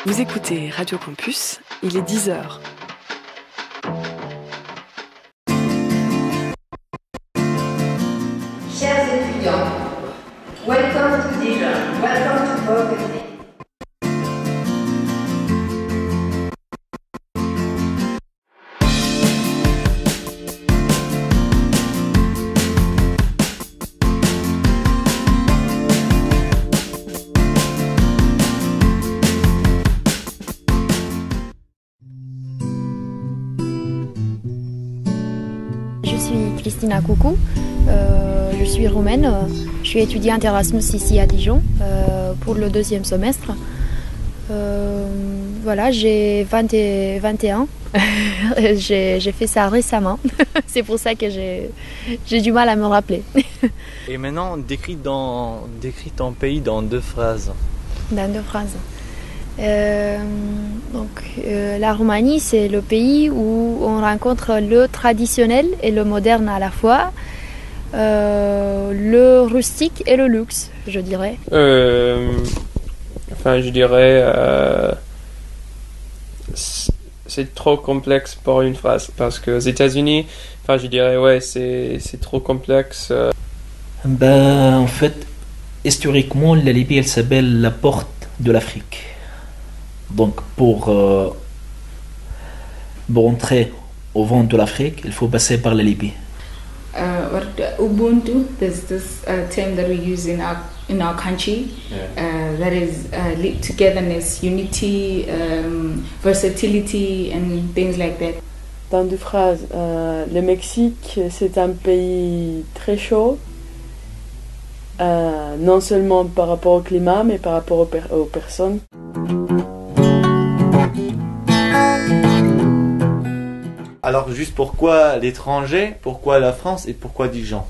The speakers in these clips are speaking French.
Vous écoutez Radio Campus, il est 10h. Chers étudiants, welcome to Dijon, welcome to Burgundy. Je suis Christina Coucou, je suis roumaine, je suis étudiante Erasmus ici à Dijon pour le 2e semestre. Voilà, j'ai 21 ans, j'ai fait ça récemment, c'est pour ça que j'ai du mal à me rappeler. Et maintenant, décris ton pays dans 2 phrases. Dans 2 phrases. La Roumanie, c'est le pays où on rencontre le traditionnel et le moderne à la fois, le rustique et le luxe, je dirais. Je dirais c'est trop complexe pour une phrase parce qu'aux États-Unis, je dirais c'est trop complexe. En fait, historiquement, la Libye, elle s'appelle la porte de l'Afrique. Donc pour entrer au ventre de l'Afrique, il faut passer par la Libye. Ubuntu, there's this term that we use in our country, that is togetherness, unity, versatility and things like that. Dans 2 phrases, le Mexique, c'est un pays très chaud, non seulement par rapport au climat, mais par rapport aux personnes. Alors juste pourquoi l'étranger, pourquoi la France et pourquoi Dijon?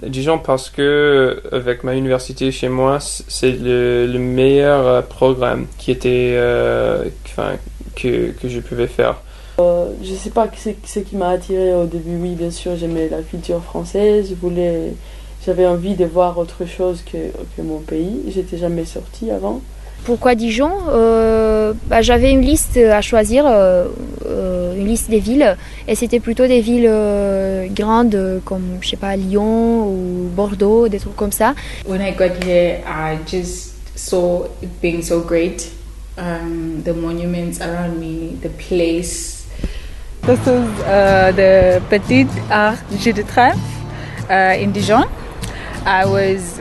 Dijon parce que avec ma université chez moi, c'est le meilleur programme qui était que je pouvais faire. Je sais pas ce qui m'a attiré au début. Oui, bien sûr, j'aimais la culture française. J'avais envie de voir autre chose que mon pays. J'étais jamais sortie avant. Pourquoi Dijon? J'avais une liste à choisir, une liste des villes, et c'était plutôt des villes grandes comme, je sais pas, Lyon ou Bordeaux, des trucs comme ça. When I got here, I just saw it being so great. The monuments around me, the place. This is the Petit Arc de Trèves in Dijon. I was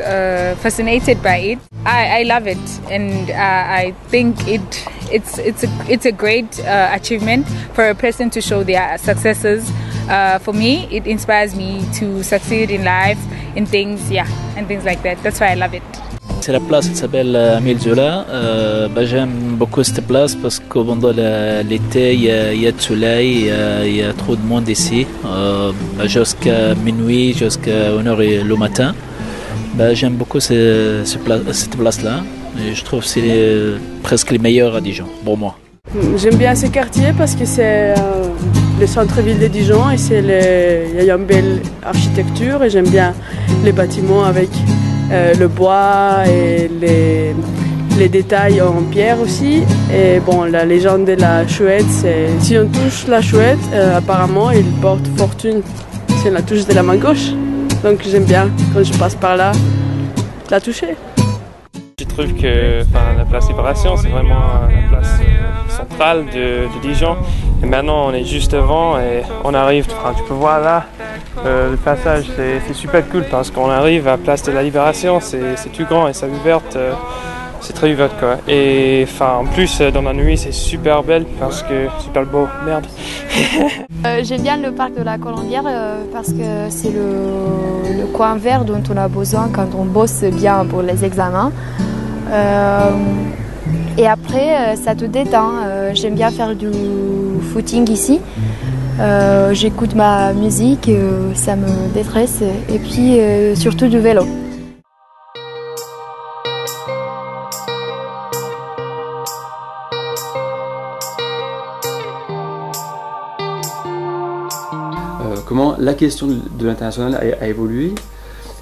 fascinated by it. I love it, and I think it's a great achievement for a person to show their successes. For me, it inspires me to succeed in life, in things, and things like that. That's why I love it. C'est la place qui s'appelle Émile Zola. J'aime beaucoup cette place parce que pendant l'été, il y a du soleil, il y a trop de monde ici. Jusqu'à minuit, jusqu'à 1h le matin. J'aime beaucoup cette place-là. Et je trouve que c'est presque les meilleurs à Dijon, pour moi. J'aime bien ce quartier parce que c'est le centre-ville de Dijon et il y a une belle architecture et j'aime bien les bâtiments avec le bois et les détails en pierre aussi. Et bon, la légende de la chouette, c'est si on touche la chouette, apparemment, il porte fortune si on la touche de la main gauche. Donc j'aime bien, quand je passe par là, la toucher. Je trouve que la place Libération, c'est vraiment la place centrale de Dijon. Et maintenant, on est juste devant et on arrive, tu peux voir là, le passage, c'est super cool parce qu'on arrive à la place de la Libération, c'est tout grand et c'est ouverte. C'est très ouvert quoi. Et en plus dans la nuit c'est super belle parce que super beau. Merde. J'aime bien le parc de la Colombière parce que c'est le coin vert dont on a besoin quand on bosse bien pour les examens. Et après ça te détend. J'aime bien faire du footing ici. J'écoute ma musique, ça me détresse et puis surtout du vélo. Comment la question de l'international a évolué.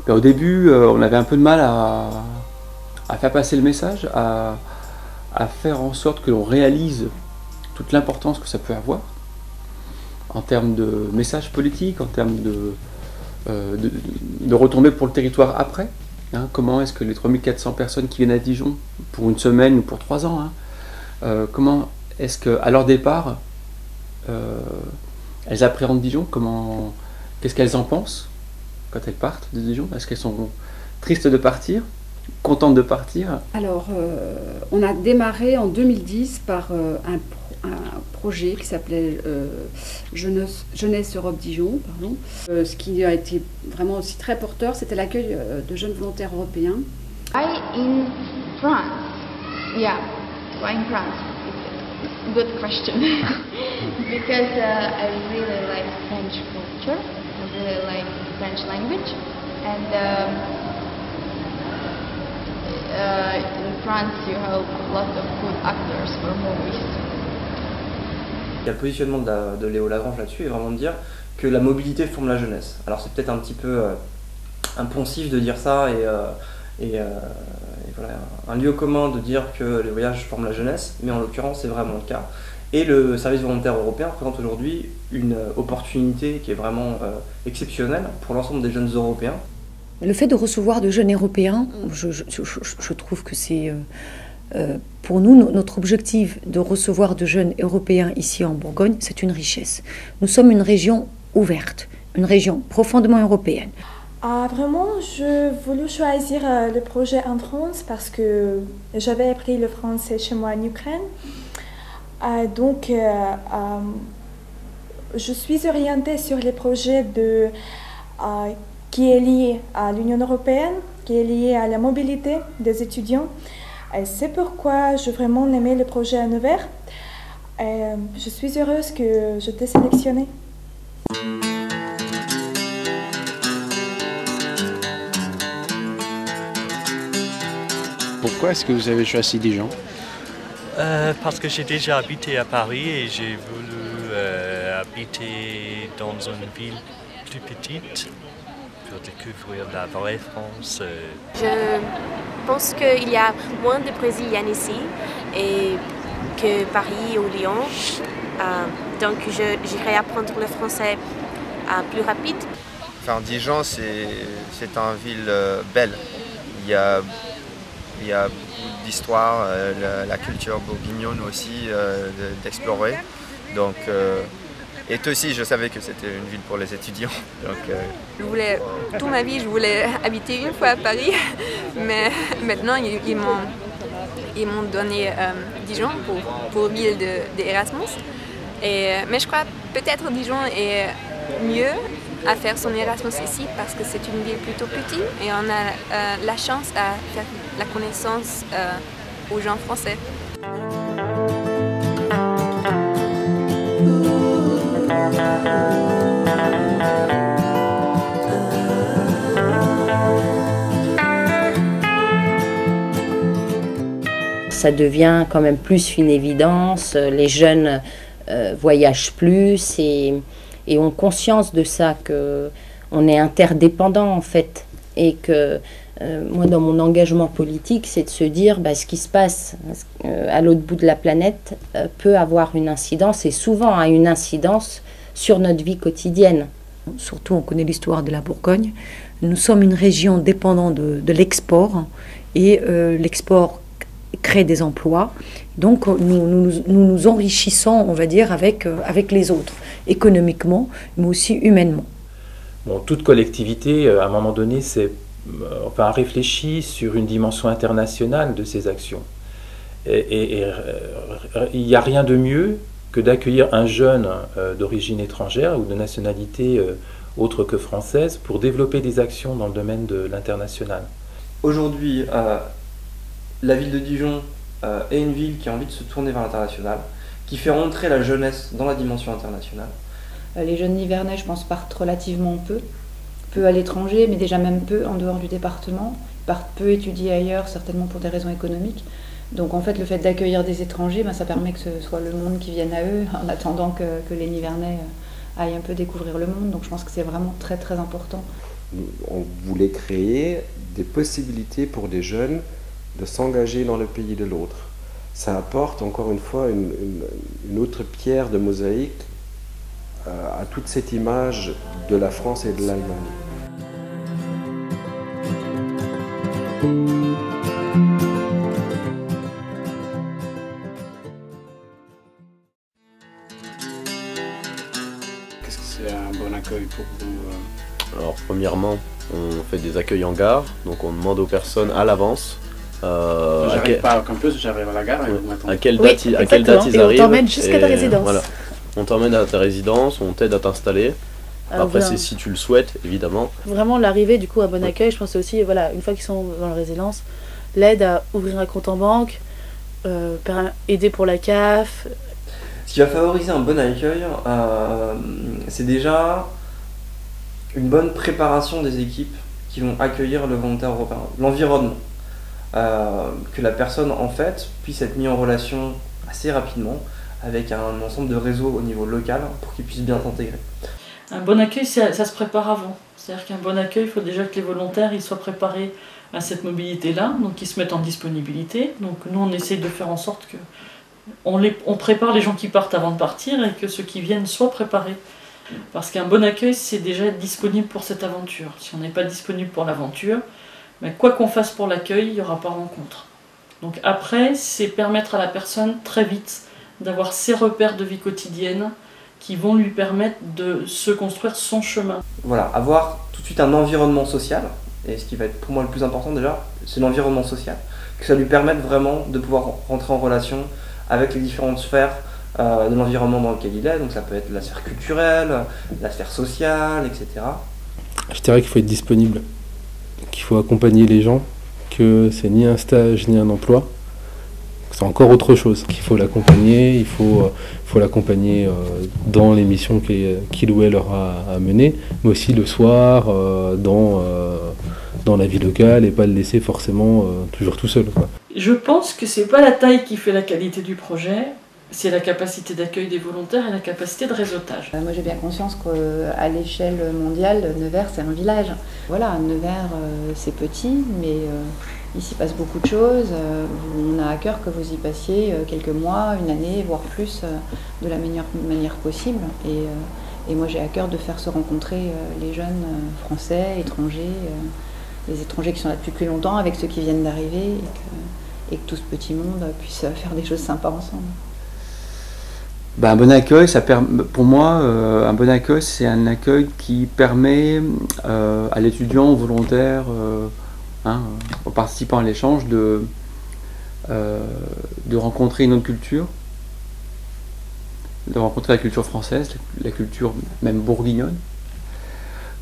Au début, on avait un peu de mal à faire passer le message, à à faire en sorte que l'on réalise toute l'importance que ça peut avoir en termes de message politique, en termes de retombées pour le territoire après. Hein, comment est-ce que les 3400 personnes qui viennent à Dijon pour une semaine ou pour 3 ans, comment est-ce qu'à leur départ, elles appréhendent Dijon, qu'est-ce qu'elles en pensent quand elles partent de Dijon? Est-ce qu'elles sont tristes de partir, contentes de partir? Alors, on a démarré en 2010 par un projet qui s'appelait Jeunesse Europe Dijon. Pardon. Ce qui a été vraiment aussi très porteur, c'était l'accueil de jeunes volontaires européens. Why in France? Yeah, why in France? Good question. Because I really like French culture, I really like French language, and in France you have a lot of good actors for movies. Il y a le positionnement de Léo Lagrange là-dessus et vraiment de dire que la mobilité forme la jeunesse. Alors c'est peut-être un petit peu impensif de dire ça et voilà, un lieu commun de dire que les voyages forment la jeunesse, mais en l'occurrence c'est vraiment le cas. Et le service volontaire européen représente aujourd'hui une opportunité qui est vraiment exceptionnelle pour l'ensemble des jeunes européens. Le fait de recevoir de jeunes européens, je trouve que c'est pour nous, notre objectif de recevoir de jeunes européens ici en Bourgogne, c'est une richesse. Nous sommes une région ouverte, une région profondément européenne. Vraiment, je voulais choisir le projet en France parce que j'avais appris le français chez moi en Ukraine. Donc, je suis orientée sur les projets qui est lié à l'Union européenne, qui est lié à la mobilité des étudiants. Et c'est pourquoi j'ai vraiment aimé le projet à Nevers. Je suis heureuse que je t'ai sélectionnée. Pourquoi est-ce que vous avez choisi Dijon? Parce que j'ai déjà habité à Paris et j'ai voulu habiter dans une ville plus petite pour découvrir la vraie France. Je pense qu'il y a moins de Brésiliens ici que Paris ou Lyon. Donc j'irai apprendre le français plus rapide. Enfin, Dijon, c'est une ville belle. Il y a beaucoup d'histoire, la culture bourguignonne aussi d'explorer. Donc, et aussi, je savais que c'était une ville pour les étudiants. Donc, toute ma vie, je voulais habiter une fois à Paris, mais maintenant, ils m'ont donné Dijon pour ville d'Erasmus. Mais je crois peut-être Dijon est mieux à faire son Erasmus ici parce que c'est une ville plutôt petite et on a la chance à faire la connaissance aux gens français. Ça devient quand même plus une évidence, les jeunes voyagent plus et ont conscience de ça, qu'on est interdépendants en fait et que moi dans mon engagement politique c'est de se dire ce qui se passe à l'autre bout de la planète peut avoir une incidence et souvent a une incidence sur notre vie quotidienne. Surtout on connaît l'histoire de la Bourgogne, nous sommes une région dépendante de l'export et l'export crée des emplois, donc nous enrichissons on va dire avec les autres, économiquement mais aussi humainement. Bon, toute collectivité à un moment donné réfléchit sur une dimension internationale de ses actions. Et il n'y a rien de mieux que d'accueillir un jeune d'origine étrangère ou de nationalité autre que française pour développer des actions dans le domaine de l'international. Aujourd'hui, la ville de Dijon est une ville qui a envie de se tourner vers l'international, qui fait rentrer la jeunesse dans la dimension internationale. Les jeunes nivernais, je pense, partent relativement peu à l'étranger, mais déjà même peu en dehors du département. Ils partent peu étudier ailleurs, certainement pour des raisons économiques. Donc en fait, le fait d'accueillir des étrangers, ça permet que ce soit le monde qui vienne à eux, en attendant que les Nivernais aillent un peu découvrir le monde. Donc je pense que c'est vraiment très très important. On voulait créer des possibilités pour des jeunes de s'engager dans le pays de l'autre. ça apporte encore une fois une autre pierre de mosaïque à toute cette image de la France et de l'Allemagne. Qu'est-ce que c'est un bon accueil pour vous? Alors premièrement, on fait des accueils en gare, donc on demande aux personnes à l'avance j'arrive pas au campus, j'arrive à la gare et vous m'attendez. à quelle date ils arrivent. On t'emmène jusqu'à ta résidence. Voilà. On t'emmène à ta résidence, on t'aide à t'installer. Après, c'est si tu le souhaites, évidemment. Vraiment, l'arrivée, du coup, à Bon Accueil, je pense aussi, voilà, une fois qu'ils sont dans la résidence, l'aide à ouvrir un compte en banque, aider pour la CAF. Ce qui va favoriser un bon accueil, c'est déjà une bonne préparation des équipes qui vont accueillir le volontaire européen. L'environnement. Que la personne, en fait, puisse être mise en relation assez rapidement avec un ensemble de réseaux au niveau local pour qu'ils puissent bien s'intégrer. Un bon accueil, ça se prépare avant. C'est-à-dire qu'un bon accueil, il faut déjà que les volontaires ils soient préparés à cette mobilité-là, donc qu'ils se mettent en disponibilité. Donc nous, on essaie de faire en sorte que on prépare les gens qui partent avant de partir et que ceux qui viennent soient préparés. Parce qu'un bon accueil, c'est déjà être disponible pour cette aventure. Si on n'est pas disponible pour l'aventure, mais quoi qu'on fasse pour l'accueil, il n'y aura pas rencontre. Donc après, c'est permettre à la personne très vite d'avoir ses repères de vie quotidienne qui vont lui permettre de se construire son chemin. Voilà, avoir tout de suite un environnement social, et ce qui va être pour moi le plus important déjà, c'est l'environnement social, que ça lui permette vraiment de pouvoir rentrer en relation avec les différentes sphères de l'environnement dans lequel il est, donc ça peut être la sphère culturelle, la sphère sociale, etc. Je dirais qu'il faut être disponible, qu'il faut accompagner les gens, que c'est ni un stage ni un emploi, c'est encore autre chose, qu'il faut l'accompagner, il faut l'accompagner dans les missions qu'il ou elle aura à mener, mais aussi le soir dans la vie locale et pas le laisser forcément toujours tout seul, quoi. Je pense que c'est pas la taille qui fait la qualité du projet, c'est la capacité d'accueil des volontaires et la capacité de réseautage. Moi j'ai bien conscience qu'à l'échelle mondiale, Nevers c'est un village. Voilà, Nevers c'est petit, mais il s'y passe beaucoup de choses. On a à cœur que vous y passiez quelques mois, une année, voire plus, de la meilleure manière possible. Et moi j'ai à cœur de faire se rencontrer les jeunes français, étrangers, les étrangers qui sont là depuis plus longtemps avec ceux qui viennent d'arriver et que tout ce petit monde puisse faire des choses sympas ensemble. Un bon accueil, pour moi, un bon accueil, c'est un accueil qui permet à l'étudiant, au volontaire, aux participants à l'échange, de rencontrer une autre culture, de rencontrer la culture française, la culture même bourguignonne,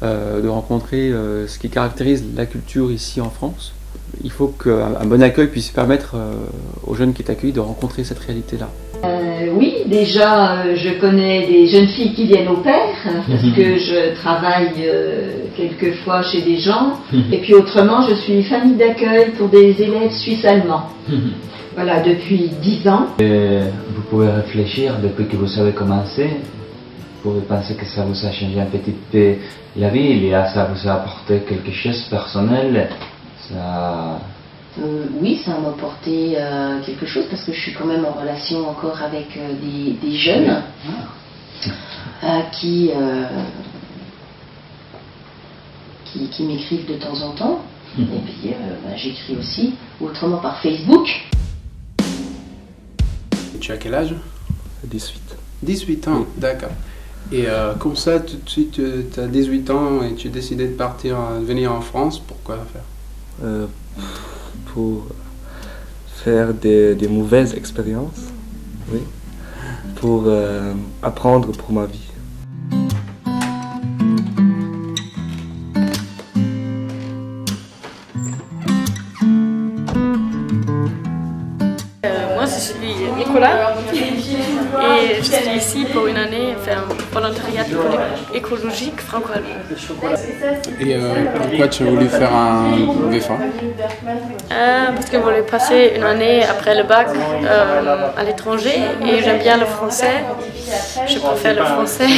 de rencontrer ce qui caractérise la culture ici en France. Il faut qu'un bon accueil puisse permettre aux jeunes qui est accueillis de rencontrer cette réalité-là. Oui, déjà je connais des jeunes filles qui viennent au pair parce que je travaille quelquefois chez des gens et puis autrement je suis famille d'accueil pour des élèves suisses-allemands. Voilà, depuis 10 ans. Vous pouvez réfléchir depuis que vous avez commencé, vous pouvez penser que ça vous a changé un petit peu la vie, ça vous a apporté quelque chose de personnel. Oui, ça m'a apporté quelque chose parce que je suis quand même en relation encore avec des jeunes qui m'écrivent de temps en temps. Et puis j'écris aussi, autrement par Facebook. Tu as quel âge? 18. 18 ans, d'accord. Et comme ça, tout de suite, tu as 18 ans et tu as décidé de venir en France, pourquoi faire? Pour faire des mauvaises expériences, oui, pour apprendre pour ma vie. Moi, je suis Nicolas et je suis ici pour une année faire un volontariat écologique franco-allemand. Et pourquoi tu as voulu faire un VFA? Parce que je voulais passer une année après le bac à l'étranger et j'aime bien le français. Je préfère le français.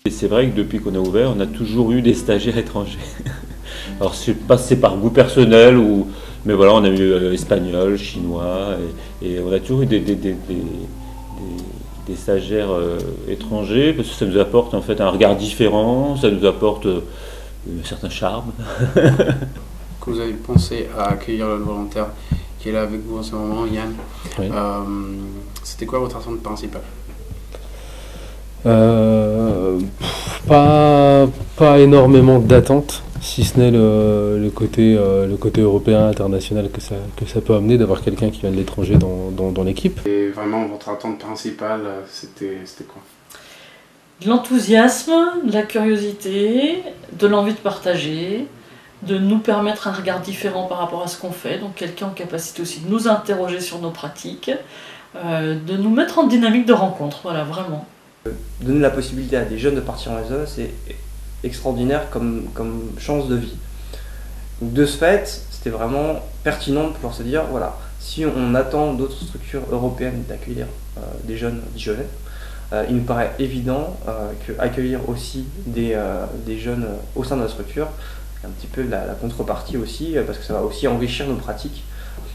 Et c'est vrai que depuis qu'on a ouvert, on a toujours eu des stagiaires étrangers. Alors je sais pas si c'est par goût personnel ou, mais voilà, on a eu espagnol, chinois, et on a toujours eu des stagiaires étrangers parce que ça nous apporte en fait un regard différent, ça nous apporte un certain charme. Quand vous avez pensé à accueillir le volontaire qui est là avec vous en ce moment, Yann, Oui. C'était quoi votre attente principale? Pas énormément d'attentes, si ce n'est le côté européen, international que ça peut amener d'avoir quelqu'un qui vient de l'étranger dans l'équipe. Et vraiment, votre attente principale, c'était quoi? De l'enthousiasme, de la curiosité, de l'envie de partager, de nous permettre un regard différent par rapport à ce qu'on fait, donc quelqu'un en capacité aussi de nous interroger sur nos pratiques, de nous mettre en dynamique de rencontre, voilà, vraiment. Donner la possibilité à des jeunes de partir en SE, c'est extraordinaire comme chance de vie. Donc de ce fait, c'était vraiment pertinent de pouvoir se dire, voilà, si on attend d'autres structures européennes d'accueillir des jeunes dijonnais, il nous paraît évident qu'accueillir aussi des jeunes au sein de la structure, c'est un petit peu la contrepartie aussi, parce que ça va aussi enrichir nos pratiques.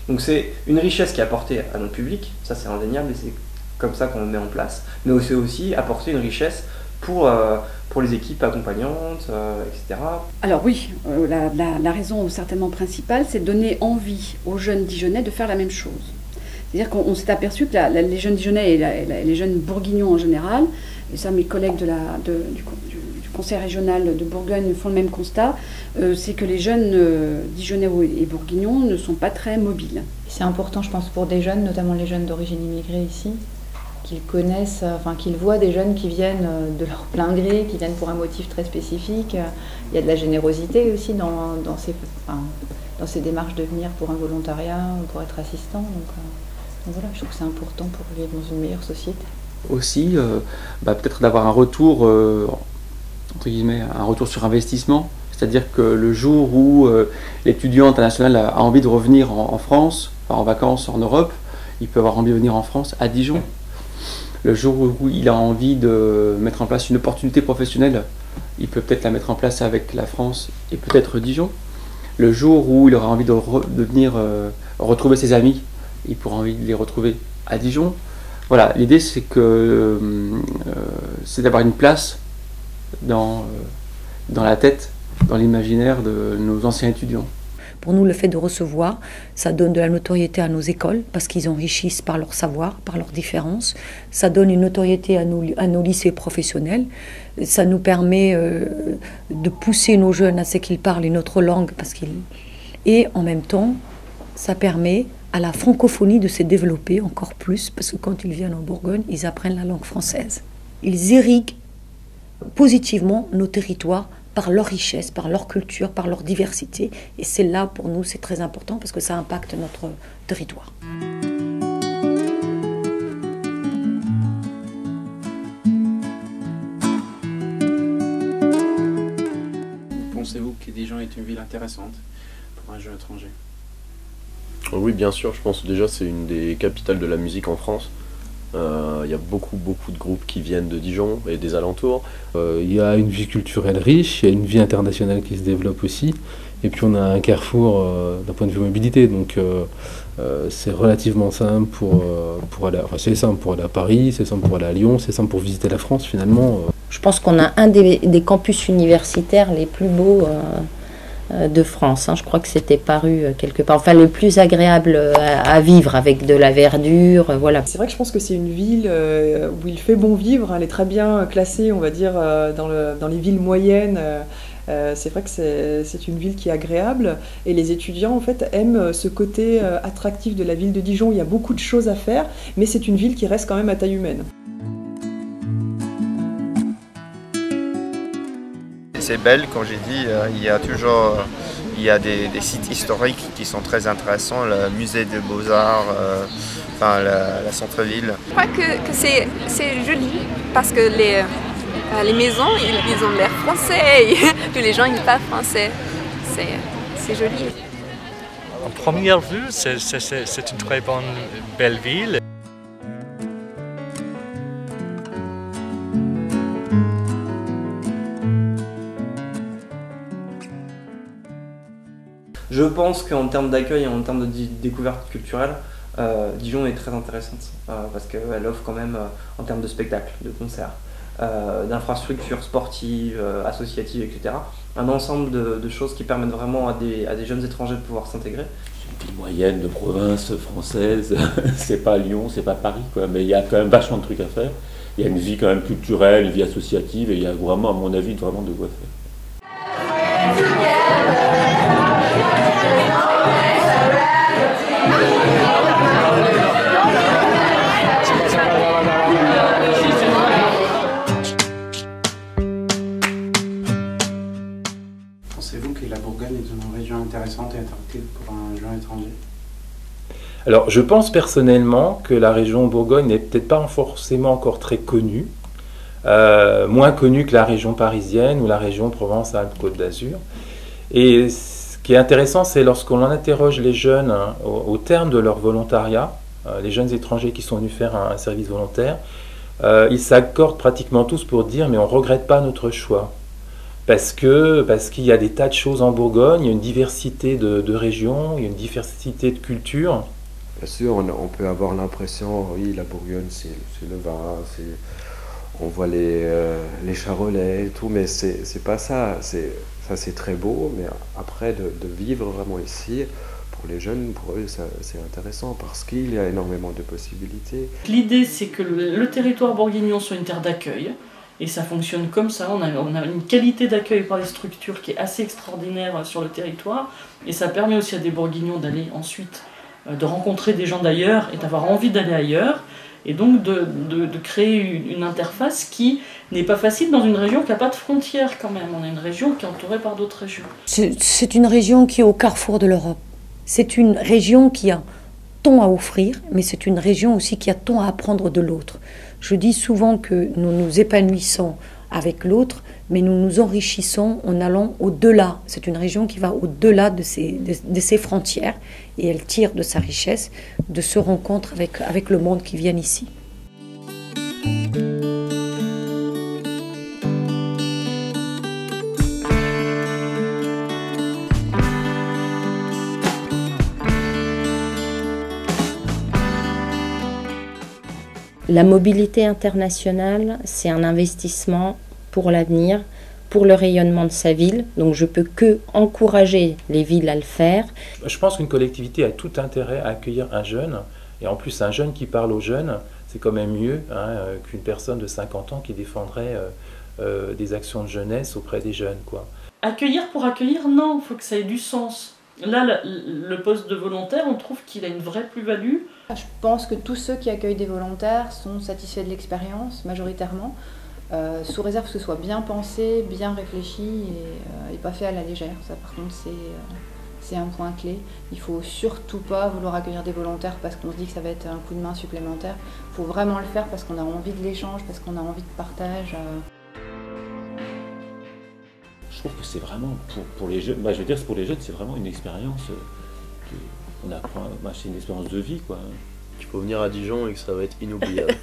Donc c'est une richesse qui est apportée à notre public, ça c'est indéniable et c'est comme ça qu'on le met en place, mais c'est aussi apporter une richesse pour les équipes accompagnantes, etc. Alors oui, la raison certainement principale, c'est de donner envie aux jeunes Dijonnais de faire la même chose. C'est-à-dire qu'on s'est aperçu que les jeunes Dijonnais et les jeunes Bourguignons en général, et ça mes collègues du Conseil régional de Bourgogne font le même constat, c'est que les jeunes Dijonnais et Bourguignons ne sont pas très mobiles. C'est important, je pense, pour des jeunes, notamment les jeunes d'origine immigrée ici, qu'ils connaissent, enfin qu'ils voient des jeunes qui viennent de leur plein gré, qui viennent pour un motif très spécifique. Il y a de la générosité aussi dans ces démarches de venir pour un volontariat, pour être assistant. Donc voilà, je trouve que c'est important pour vivre dans une meilleure société. Aussi, peut-être d'avoir un retour, entre guillemets, un retour sur investissement. C'est-à-dire que le jour où l'étudiant international a envie de revenir en France, en vacances en Europe, il peut avoir envie de venir en France, à Dijon. Le jour où il a envie de mettre en place une opportunité professionnelle, il peut peut-être la mettre en place avec la France et peut-être Dijon. Le jour où il aura envie de venir retrouver ses amis, il pourra envie de les retrouver à Dijon. Voilà, l'idée c'est d'avoir une place dans la tête, dans l'imaginaire de nos anciens étudiants. Pour nous, le fait de recevoir, ça donne de la notoriété à nos écoles parce qu'ils enrichissent par leur savoir, par leurs différences. Ça donne une notoriété à nos lycées professionnels. Ça nous permet de pousser nos jeunes à ce qu'ils parlent une autre langue et en même temps, ça permet à la francophonie de se développer encore plus parce que quand ils viennent en Bourgogne, ils apprennent la langue française. Ils irriguent positivement nos territoires par leur richesse, par leur culture, par leur diversité. Et c'est là, pour nous, c'est très important parce que ça impacte notre territoire. Pensez-vous que Dijon est une ville intéressante pour un jeune étranger? Oui, bien sûr, je pense déjà c'est une des capitales de la musique en France. Il y a beaucoup de groupes qui viennent de Dijon et des alentours. Il y a une vie culturelle riche, il y a une vie internationale qui se développe aussi. Et puis on a un carrefour d'un point de vue mobilité, donc c'est relativement simple pour aller, enfin c'est simple pour aller à Paris, c'est simple pour aller à Lyon, c'est simple pour visiter la France finalement. Je pense qu'on a un des campus universitaires les plus beaux de France. Je crois que c'était paru quelque part. Enfin, le plus agréable à vivre avec de la verdure. Voilà. C'est vrai que je pense que c'est une ville où il fait bon vivre. Elle est très bien classée, on va dire, dans les villes moyennes. C'est vrai que c'est une ville qui est agréable et les étudiants en fait aiment ce côté attractif de la ville de Dijon. Il y a beaucoup de choses à faire, mais c'est une ville qui reste quand même à taille humaine. C'est belle, comme j'ai dit, il y a des sites historiques qui sont très intéressants, le musée des beaux-arts, la centre-ville. Je crois que c'est joli parce que les maisons, ils ont l'air français, que les gens ils parlent français. C'est joli. En première vue, c'est une très belle ville. Je pense qu'en termes d'accueil et en termes de découverte culturelle, Dijon est très intéressante parce qu'elle offre quand même, en termes de spectacles, de concerts, d'infrastructures sportives, associatives, etc., un ensemble de choses qui permettent vraiment à des jeunes étrangers de pouvoir s'intégrer. C'est une ville moyenne de province française, c'est pas Lyon, c'est pas Paris, quoi, mais il y a quand même vachement de trucs à faire. Il y a une vie quand même culturelle, une vie associative, et il y a vraiment, à mon avis, vraiment de quoi faire. Pensez-vous que la Bourgogne est une région intéressante et attractive pour un jeune étranger? Alors, je pense personnellement que la région Bourgogne n'est peut-être pas forcément encore très connue, moins connue que la région parisienne ou la région Provence-Alpes-Côte d'Azur. Et ce qui est intéressant, c'est lorsqu'on en interroge les jeunes au terme de leur volontariat, les jeunes étrangers qui sont venus faire un service volontaire, ils s'accordent pratiquement tous pour dire « mais on ne regrette pas notre choix ». Parce qu'il y a des tas de choses en Bourgogne, il y a une diversité de régions, il y a une diversité de cultures. Bien sûr, on peut avoir l'impression, oui, la Bourgogne, c'est le vin, on voit les charolais et tout, mais c'est pas ça. Ça, c'est très beau, mais après, de vivre vraiment ici, pour les jeunes, pour eux, c'est intéressant parce qu'il y a énormément de possibilités. L'idée, c'est que le territoire bourguignon soit une terre d'accueil. Et ça fonctionne comme ça, on a une qualité d'accueil par les structures qui est assez extraordinaire sur le territoire. Et ça permet aussi à des Bourguignons d'aller ensuite, de rencontrer des gens d'ailleurs et d'avoir envie d'aller ailleurs. Et donc de créer une interface qui n'est pas facile dans une région qui n'a pas de frontières quand même. On a une région qui est entourée par d'autres régions. C'est une région qui est au carrefour de l'Europe. C'est une région qui a tant à offrir, mais c'est une région aussi qui a tant à apprendre de l'autre. Je dis souvent que nous nous épanouissons avec l'autre, mais nous nous enrichissons en allant au-delà. C'est une région qui va au-delà de ses frontières et elle tire de sa richesse de se rencontre avec le monde qui vient ici. La mobilité internationale, c'est un investissement pour l'avenir, pour le rayonnement de sa ville. Donc je peux que encourager les villes à le faire. Je pense qu'une collectivité a tout intérêt à accueillir un jeune. Et en plus, un jeune qui parle aux jeunes, c'est quand même mieux qu'une personne de 50 ans qui défendrait des actions de jeunesse auprès des jeunes, quoi. Accueillir pour accueillir, non, il faut que ça ait du sens. Là, le poste de volontaire, on trouve qu'il a une vraie plus-value. Je pense que tous ceux qui accueillent des volontaires sont satisfaits de l'expérience, majoritairement, sous réserve que ce soit bien pensé, bien réfléchi et pas fait à la légère. Ça, par contre, c'est un point clé. Il ne faut surtout pas vouloir accueillir des volontaires parce qu'on se dit que ça va être un coup de main supplémentaire. Il faut vraiment le faire parce qu'on a envie de l'échange, parce qu'on a envie de partage. Je trouve que c'est vraiment pour les jeunes, je veux dire, pour les jeunes, c'est vraiment une expérience on apprend, c'est une expérience de vie, quoi. Il faut venir à Dijon et que ça va être inoubliable.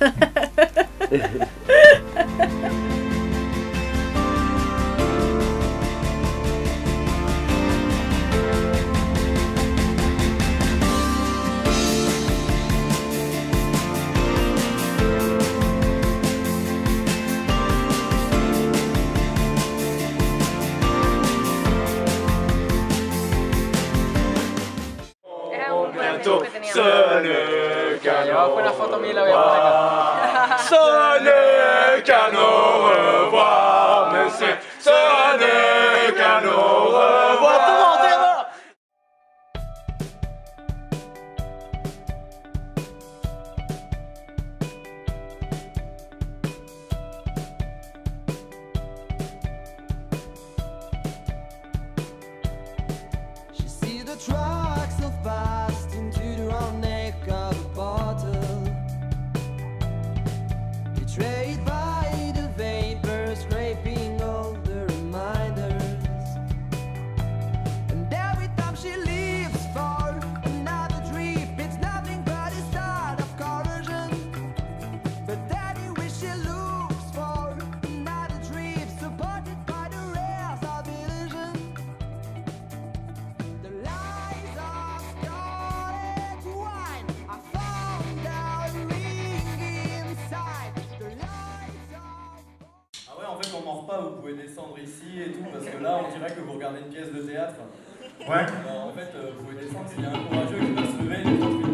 Sonne qu'à nos revoir, monsieur. Sonne qu'à nos revoir. She sees the trucks so fast into the round neck of a bottle, betrayed by the vapor scraping all the reminders. And every time she leaves for another trip, it's nothing but a start of corrosion. But anyway, she looks for another trip, supported by the rest of illusion. The light descendre ici et tout, parce que là, on dirait que vous regardez une pièce de théâtre. Ouais. Alors, en fait, vous pouvez descendre, s'il y a un courageux qui va se lever, les autres,